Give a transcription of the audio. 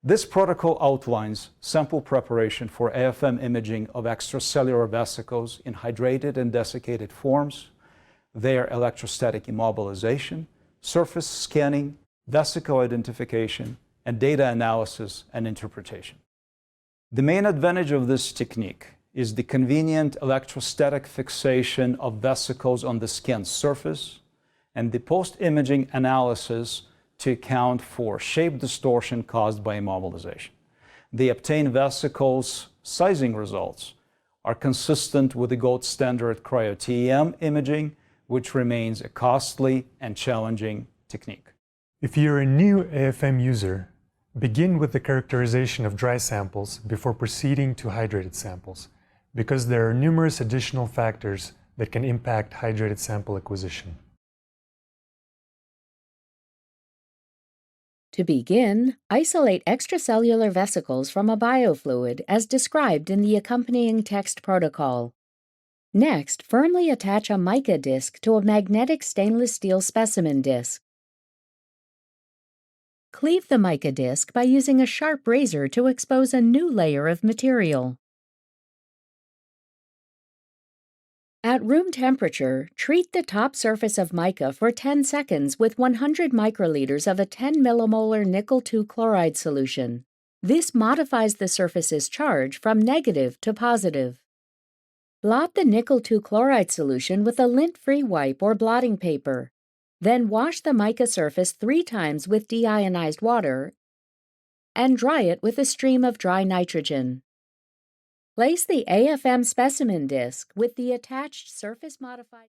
This protocol outlines sample preparation for AFM imaging of extracellular vesicles in hydrated and desiccated forms, their electrostatic immobilization, surface scanning, vesicle identification, and data analysis and interpretation. The main advantage of this technique is the convenient electrostatic fixation of vesicles on the skin surface and the post-imaging analysis to account for shape distortion caused by immobilization. The obtained vesicles sizing results are consistent with the gold standard cryo-TEM imaging, which remains a costly and challenging technique. If you're a new AFM user, begin with the characterization of dry samples before proceeding to hydrated samples, because there are numerous additional factors that can impact hydrated sample acquisition. To begin, isolate extracellular vesicles from a biofluid as described in the accompanying text protocol. Next, firmly attach a mica disc to a magnetic stainless steel specimen disc. Cleave the mica disc by using a sharp razor to expose a new layer of material. At room temperature, treat the top surface of mica for 10 seconds with 100 microliters of a 10 millimolar nickel-2 chloride solution. This modifies the surface's charge from negative to positive. Blot the nickel-2 chloride solution with a lint-free wipe or blotting paper. Then wash the mica surface 3 times with deionized water and dry it with a stream of dry nitrogen. Place the AFM specimen disc with the attached surface modified